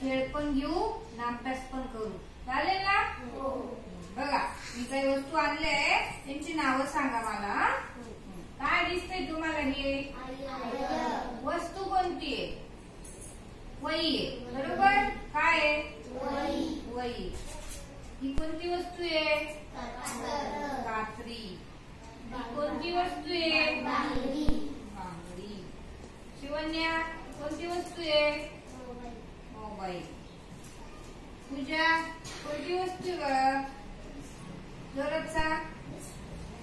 खेळ पण घेऊ आणि अभ्यास पण करू. चालेल ना? बघा मी काही वस्तू आणले त्यांची नावं सांगा मला. काय दिसतंय तुम्हाला? हे वस्तू कोणती आहे? वही आहे. बरोबर. काय आहे? वही. ही कोणती वस्तू आहे? कात्री. ही कोणती वस्तू आहे? बांगडी. शिवन्या कोणती वस्तू आहे? मोबाईल. पूजा कोणती वस्तू आहे? जोराचा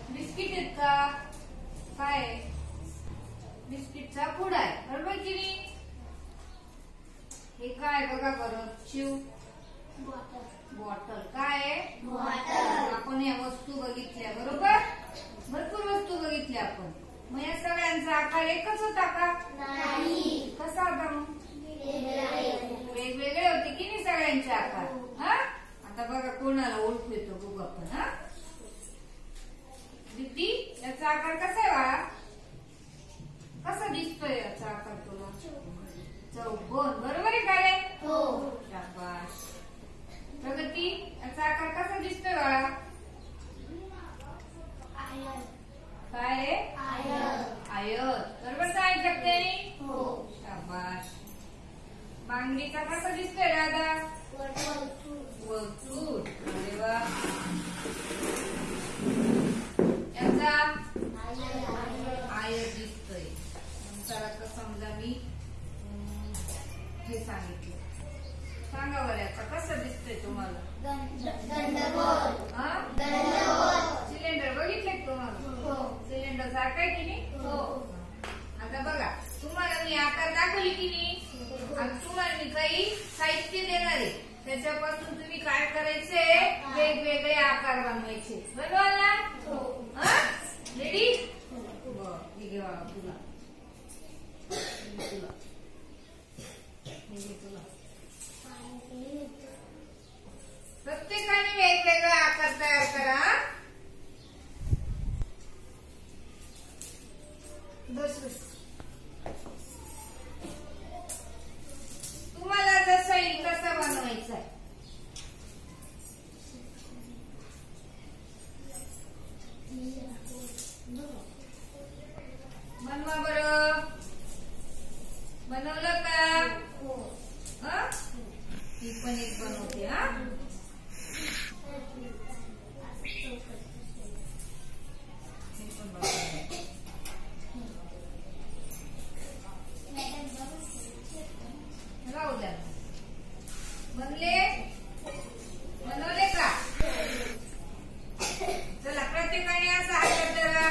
बिस्किट आहेत का? काय? बिस्किटचा पुडा आहे. बरोबर की नाही? हे काय बघा बरं? शिव बॉटल. काय आहे? बॉटल. आपण या वस्तू बघितल्या. बरोबर. भरपूर वस्तू बघितल्या आपण. मग या सगळ्यांचा आकार एकच होता का? नाही. कसा होता मग? वेगवेगळे होते की नाही सगळ्यांचे आकार? हा. आता बघा कोणाला ओळखू येतो बघू आपण. हा दीप्ती याचा आकार कसा आहे बाळा? कसा दिसतोय याचा आकार तुला? चौकोन. बरोबर आहे का रे? हो. शाबाश. प्रगती याचा आकार कसा दिसतोय बाळा? काय आहे? आयत. बरोबर सांगितलं जगते? हो. शाबाश. बांगडीचा कसा दिसतोय दादा? वर्तुळ. अरे वा. याचा आयत दिसतोय. नंतर आता समजा मी हे सांगितलं. सांगा बरं याचा कसा दिसतोय तुम्हाला? सिलेंडर बघितले तुम्हाला? सिलेंडर सारखा आहे की नाही? हो. आता बघा तुम्हाला मी आकार दाखवली की नाही? आणि तुम्हाला मी काही साहित्य देणार आहे. त्याच्यापासून तुम्ही काय करायचे? वेगवेगळे आकार बनवायचे. बरोबर ना? रेडी? प्रत्येकाने वेगवेगळा आकार तयार करा. तुम्हाला जसं येईल तसं बनवायचं आहे. बनवा बरं. बनवलं का? ही पण एक बनवते. हा राहू द्या. बनवले का? चला प्रत्येकाने असा हात धरा.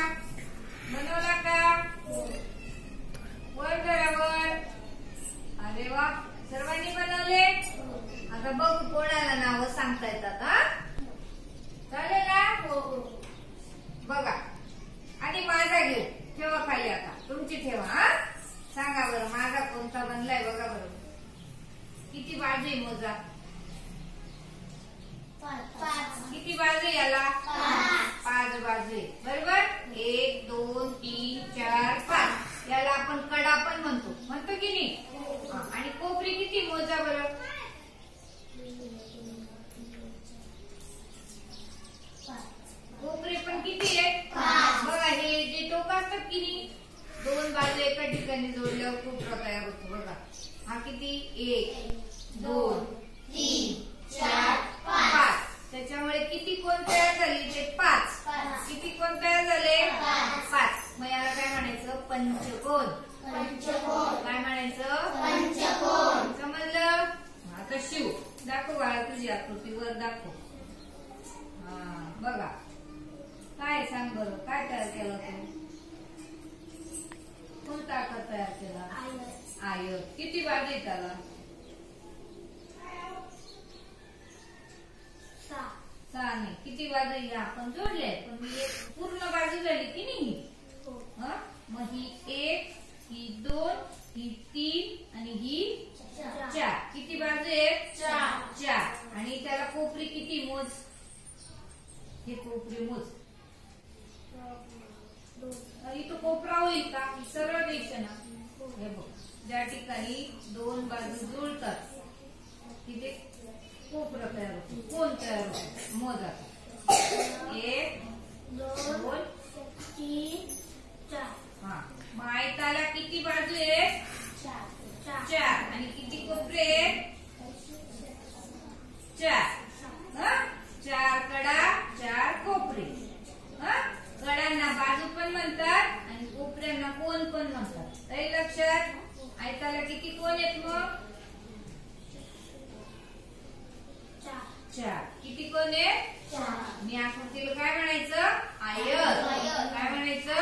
बनवला का? वर करा वर. अरे वा. सर्वांनी बनवले. आता बघू कोणाला नावं सांगता येतात. हा चालेल ना? हो. बघा आणि माझा घेऊ. ठेवा खाली. आता तुमची ठेवा. हा सांगा बरं माझा कोणता बनलाय? बघा बरं. किती बाजू आहे मोजा? 5. किती बाजू याला? 5 बाजू आहे. बरोबर. 1 2 3 4 5. याला आपण कडा पण म्हणतो की नाही? आणि कोपरी किती मोजा बरं? कोपरे पण किती आहेत? बघा हे जे टोक असतात की नाही? 2 बाजू एका ठिकाणी जोडल्यावर कोपरा तयार होतो. बघा हा किती? 1 2 3 4 5. त्याच्यामुळे किती कोण तयार झाली? ते 5. किती कोण तयार झाले? 5. मग याला काय म्हणायचं? पंचकोन. काय म्हणायचं? पंचकोन. समजलं? आता शिव दाखव बाळा तुझी आकृती वर दाखव. बघा काय सांग बरं? काय तयार केलं तू? कोणता आकार तयार केला? आयत. किती बाजू आहे त्याला? 6 नाही. किती बाजू आपण जोडले पण पूर्ण बाजू झाली की नाही? मग ही 1 ही 2 ही 3 आणि ही 4. किती बाजू आहेत? 4. आणि त्याला कोपरी किती मोज? हे कोपरी मोज. इथं कोपरा होईल का? सरळ द्यायचं ना. हे बघ ज्या ठिकाणी 2 बाजू जुळतात किती कोपरा तयार होतो, कोण तयार होतो, मोजा. 1 2 3 4. हा. मग आयताला किती बाजू आहेत? 4. आणि किती कोपरे आहेत? 4. 4 कडा 4 कोपरे. कडांना बाजू पण म्हणतात आणि कोपऱ्यांना कोण पण म्हणतात. तरी लक्षात, आयताला किती कोण आहेत मग? 4. किती कोण आहेत? 4. आणि आकृतीला काय म्हणायचं? आयत. काय म्हणायचं?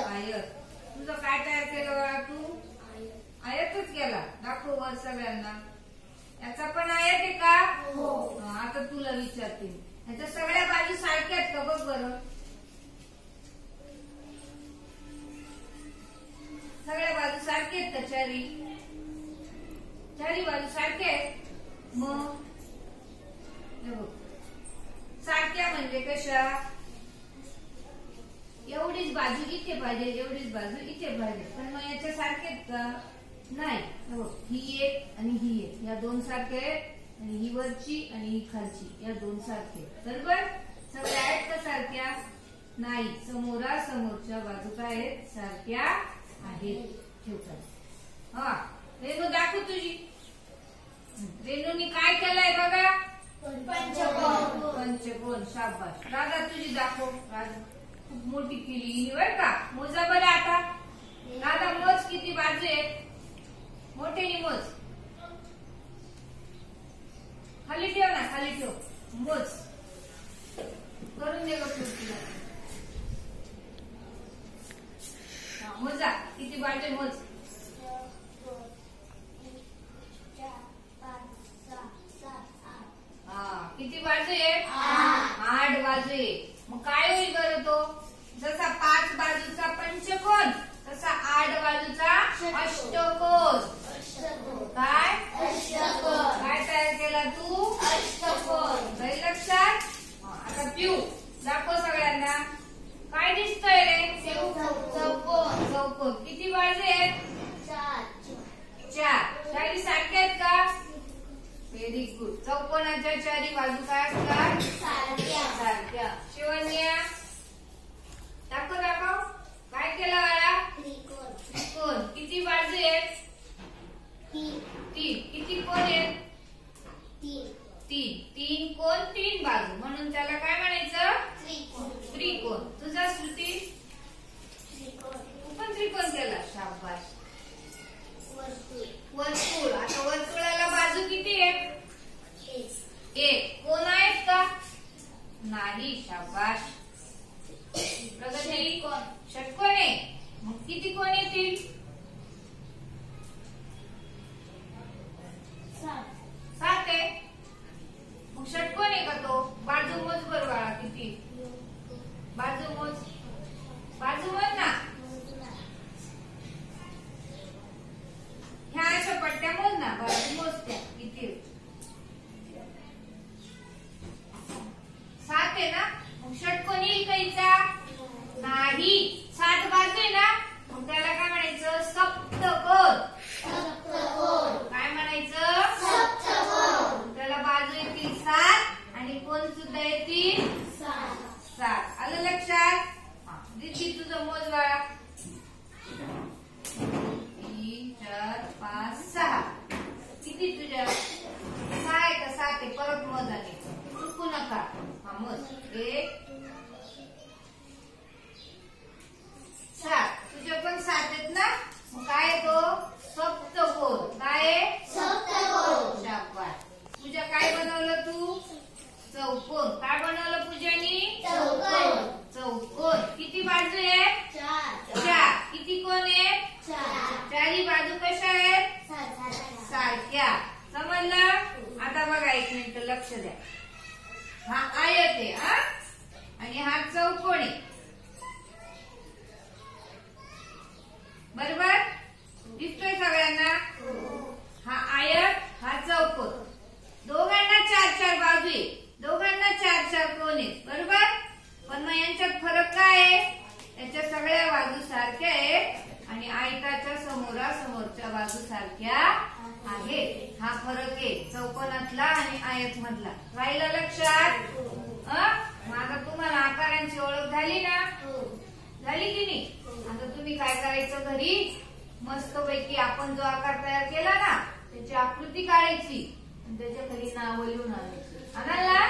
आयत. तुझं काय तयार केलं बाळा तू? आयतच केला. दाखव वर सगळ्यांना. याचा पण आयत आहे का? आता तुला विचारते, याच्या सगळ्या बाजू सारख्या आहेत का? बघ बरं. सगळ्या बाजू सारख्या आहेत का? चारी बाजू सारख्या आहेत. मग सारख्या म्हणजे कशा? एवढीच बाजू इथे पाहिजे, एवढीच बाजू इथे पाहिजे. पण मग याच्या सारखे का? नाही. ही एक आणि ही एक, या दोन सारखे आहेत. आणि ही वरची आणि ही खालची, या दोन सारखे. बरोबर? सगळ्या आहेत का सारख्या? नाही. समोरासमोरच्या बाजू काय आहेत? सारख्या आहेत. ठेवतात. हा. रेणू दाखव तुझी. रेणूनी काय केलंय बघा? पंचकोन. शाबास. राधा तुझी दाखव. राधा खूप मोठी केली बर का? मोजा बरं आता. राधा मोज किती बाजू आहेत? मोठ्याने मोज. खाली ठेव ना, खाली ठेव. मोज करून दे बघ तुला. मोजा किती बाजू? मोज. 8. किती बाजू आहेत? 8 बाजू आहे. मग काय होईल बरं तो? जसा 5 बाजूचा पंचकोन तसा 8 बाजूचा अष्टकोन. काय? काय तयार केला तू? अष्टकोन. काही लक्षात? आता पिऊ दाखव सगळ्यांना. काय दिसतंय रे? चौकोन. किती बाजू आहेत? 4. चारी सारख्या आहेत का? Very good. चौकोनाच्या चारी बाजू काय असतात? सारख्या. शिवन्या दाखव. काय केलं बाळा? त्रिकोण. किती बाजू आहेत? 3. किती कोण आहेत? 3 कोण 3 बाजू, म्हणून त्याला काय म्हणायचं? त्रिकोण. तुझा श्रुती? तू पण त्रिकोण केला. शाबास. वर्तुळ. आता वर्तुळाला बाजू किती आहेत? 1. कोण आहेत का? नाही. शाबास. प्रगती षटकोन आहे. मग किती कोण येतील? 7 आहे. मग षटकोन आहे का तो? बाजू मोज बरं बाळा. किती बाजू मोज? बाजू मोज ना. ह्या अशा पट्ट्या मोज ना. बाजू मोजत्या किती? 7 आहे ना. मग षटकोन येईल काहीचा? नाही. 7 बाजू आहे ना. मग त्याला काय म्हणायचं? सप्तकोन. काय म्हणायचं? सप्तकोन. त्याला बाजू येतील 7 आणि कोण सुद्धा येतील 7. आलं लक्षात? दिदी तुझं मोज बाळा. 3 4 5 6. किती तुझ्या? 6 आहे का? 7 आहे. परत मोज आले. चुकू नका. हा मोज. 1 7. तुझ्या पण 7 आहेत ना. मग काय तो? सप्तकोन. काय? सप्तकोन. शाबास. पूजा काय बनवलं तू? चौकोन. काय बनवलं पूजानी? चौकोन. किती बाजू आहेत? 4. किती कोण आहेत? 4. चारी बाजू कशा आहेत? सारख्या. समजलं? आता बघा एक मिनिट लक्ष द्या. हा आयत आहे आणि हा चौकोन आहे. बरोबर? दिसतोय सगळ्यांना? हा आयत, हा चौकोन. दोघांना 4 बाजू आहे. दोघांना 4 कोण आहेत. बरोबर? पण मग यांच्यात फरक काय आहे? याच्या सगळ्या बाजू सारख्या आहेत आणि आयताच्या समोरासमोरच्या बाजू सारख्या आहे. हा फरक आहे चौकोनातला आणि आयत मधला. राहिला लक्षात? आता तुम्हाला आकारांची ओळख झाली ना? झाली की नाही? आता तुम्ही काय करायचं घरी मस्तपैकी आपण जो आकार तयार केला ना त्याची आकृती काढायची आणि त्याच्या खाली नाव लिहून आणायची. आणाल ना?